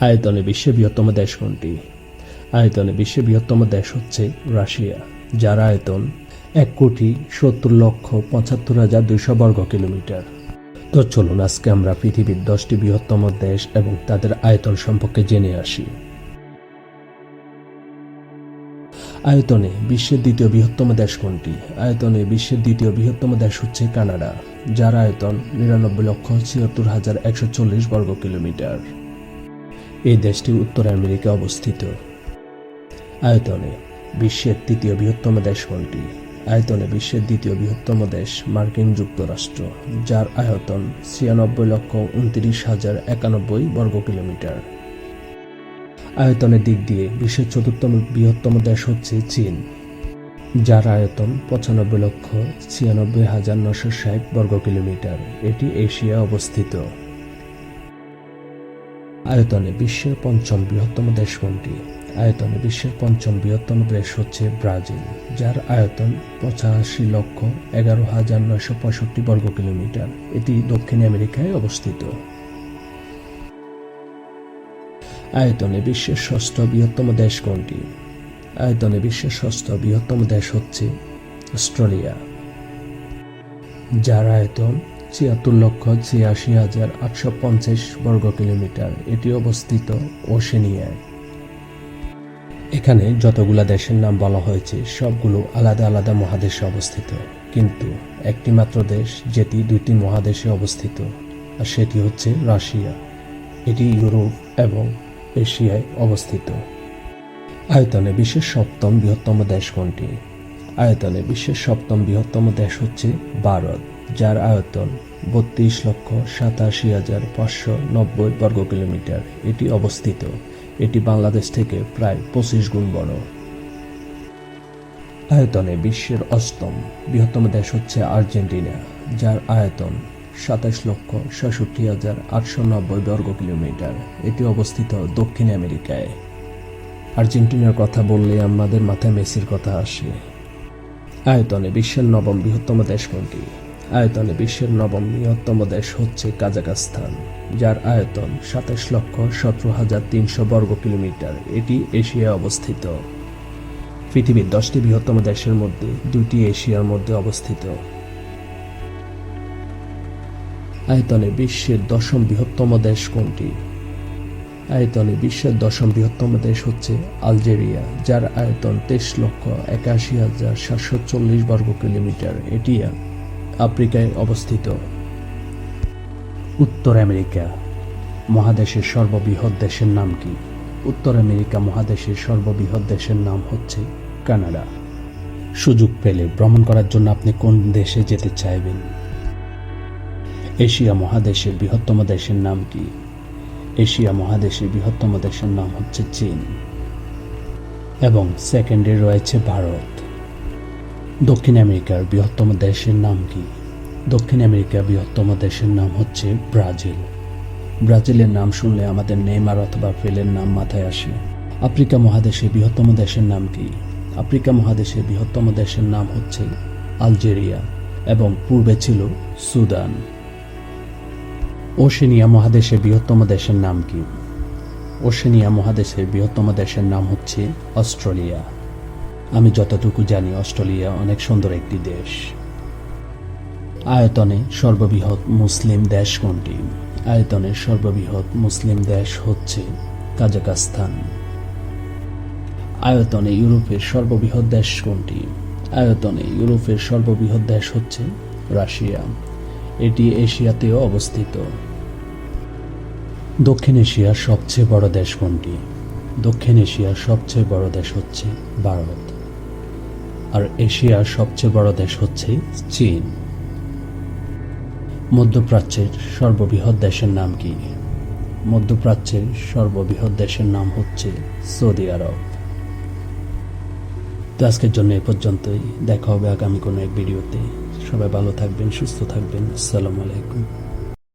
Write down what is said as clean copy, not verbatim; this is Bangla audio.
আয়তনে বিশ্বের বৃহত্তম দেশ কোনটি? আয়তনে বিশ্বের বৃহত্তম দেশ হচ্ছে রাশিয়া, যার আয়তন 1,70,75,200 বর্গ কিলোমিটার। তো চলুন আজকে আমরা পৃথিবীর 10টি বৃহত্তম দেশ এবং তাদের আয়তন সম্পর্কে জেনে আসি। আয়তনে বিশ্বের দ্বিতীয় বৃহত্তম দেশ কোনটি? আয়তনে বিশ্বের দ্বিতীয় বৃহত্তম দেশ হচ্ছে কানাডা, যার আয়তন 99,76,140 বর্গ কিলোমিটার। এই দেশটি উত্তর আমেরিকায় অবস্থিত। আয়তনে বিশ্বের তৃতীয় বৃহত্তম দেশ কোনটি? আয়তনে বিশ্বের দ্বিতীয় বৃহত্তম দেশ মার্কিন যুক্তরাষ্ট্র, যার আয়তন 96,29,091 বর্গ কিলোমিটার। আয়তনের দিক দিয়ে বিশ্বের চতুর্থ বৃহত্তম দেশ হচ্ছে চীন, যার আয়তন 95,96,960 বর্গ কিলোমিটার। এটি এশিয়ায় অবস্থিত। আয়তনে বিশ্বের পঞ্চম বৃহত্তম দেশ কোনটি? আয়তনে বিশ্বের পঞ্চম বৃহত্তম দেশ হচ্ছে ব্রাজিল, যার আয়তন 85,11,965 বর্গ কিলোমিটার। এটি দক্ষিণ আমেরিকায় অবস্থিত। আয়তনে বিশ্বের ষষ্ঠ বৃহত্তম দেশ কোনটি? আয়তনে বিশ্বের ষষ্ঠ বৃহত্তম দেশ হচ্ছে অস্ট্রেলিয়া, যার আয়তন 76,86,850 বর্গ কিলোমিটার। এটি অবস্থিত ওশেনিয়ায়। এখানে যতগুলা দেশের নাম বলা হয়েছে সবগুলো আলাদা আলাদা মহাদেশে অবস্থিত, কিন্তু একটি মাত্র দেশ যেটি দুইটি মহাদেশে অবস্থিত, আর সেটি হচ্ছে রাশিয়া। এটি ইউরোপ এবং এশিয়ায় অবস্থিত। আয়তনে বিশ্বের সপ্তম বৃহত্তম দেশ কোনটি? আয়তনে বিশ্বের সপ্তম বৃহত্তম দেশ হচ্ছে ভারত, যার আয়তন 32,87,590 বর্গ কিলোমিটার। এটি অবস্থিত। এটি বাংলাদেশ থেকে প্রায় 25 গুণ বড়। আয়তনে বিশ্বের অষ্টম বৃহত্তম দেশ হচ্ছে আর্জেন্টিনা, যার আয়তন 27,66,890 বর্গ কিলোমিটার। এটি অবস্থিত দক্ষিণ আমেরিকায়। আর্জেন্টিনার কথা বললে আমাদের মাথায় মেসির কথা আসে। আয়তনে বিশ্বের নবম বৃহত্তম দেশ কোনটি? আয়তনে বিশ্বের নবম বৃহত্তম দেশ হচ্ছে কাজাখস্তান, যার আয়তন 27,17,300 বর্গ কিলোমিটার। এটি এশিয়ায় অবস্থিত। পৃথিবীর 10টি বৃহত্তম দেশের মধ্যে 2টি এশিয়ার মধ্যে অবস্থিত। আয়তনে বিশ্বের দশম বৃহত্তম দেশ কোনটি? আয়তনে বিশ্বের দশম বৃহত্তম দেশ হচ্ছে আলজেরিয়া, যার আয়তন 23,81,740 বর্গ কিলোমিটার। এটি আফ্রিকায় অবস্থিত। উত্তর আমেরিকা মহাদেশের সর্ববৃহৎ দেশের নাম কি? উত্তর আমেরিকা মহাদেশের সর্ববৃহৎ দেশের নাম হচ্ছে কানাডা। সুযোগ পেলে ভ্রমণ করার জন্য আপনি কোন দেশে যেতে চাইবেন? এশিয়া মহাদেশের বৃহত্তম দেশের নাম কি? এশিয়া মহাদেশের বৃহত্তম দেশের নাম হচ্ছে চীন, এবং সেকেন্ডে রয়েছে ভারত। দক্ষিণ আমেরিকার বৃহত্তম দেশের নাম কি? দক্ষিণ আমেরিকার বৃহত্তম দেশের নাম হচ্ছে ব্রাজিল। ব্রাজিলের নাম শুনলে আমাদের নেইমার অথবা পেলের নাম মাথায় আসে। আফ্রিকা মহাদেশের বৃহত্তম দেশের নাম কি? আফ্রিকা মহাদেশের বৃহত্তম দেশের নাম হচ্ছে আলজেরিয়া, এবং পূর্বে ছিল সুদান। ওশেনিয়া মহাদেশের বৃহত্তম দেশের নাম কি? ওশেনিয়া মহাদেশের বৃহত্তম দেশের নাম হচ্ছে অস্ট্রেলিয়া। আমি যতটুকু জানি অস্ট্রেলিয়া অনেক সুন্দর একটি দেশ। আয়তনে সর্ববৃহৎ মুসলিম দেশ কোনটি? আয়তনে সর্ববৃহৎ মুসলিম দেশ হচ্ছে কাজাখস্তান। আয়তনে ইউরোপের সর্ববৃহৎ দেশ কোনটি? আয়তনে ইউরোপের সর্ববৃহৎ দেশ হচ্ছে রাশিয়া। এটি এশিয়াতেও অবস্থিত। দক্ষিণ এশিয়ার সবচেয়ে বড় দেশ কোনটি? দক্ষিণ এশিয়ার সবচেয়ে বড় দেশ হচ্ছে ভারত, আর এশিয়ার সবচেয়ে বড় দেশ হচ্ছে চীন। মধ্যপ্রাচ্যের সর্ববৃহৎ দেশের নাম কি? মধ্যপ্রাচ্যের সর্ববৃহৎ দেশের নাম হচ্ছে সৌদি আরব। তো আজকের জন্য এ পর্যন্তই। দেখা হবে আগামী কোনো এক ভিডিওতে। সবাই ভালো থাকবেন, সুস্থ থাকবেন। আসসালামু আলাইকুম।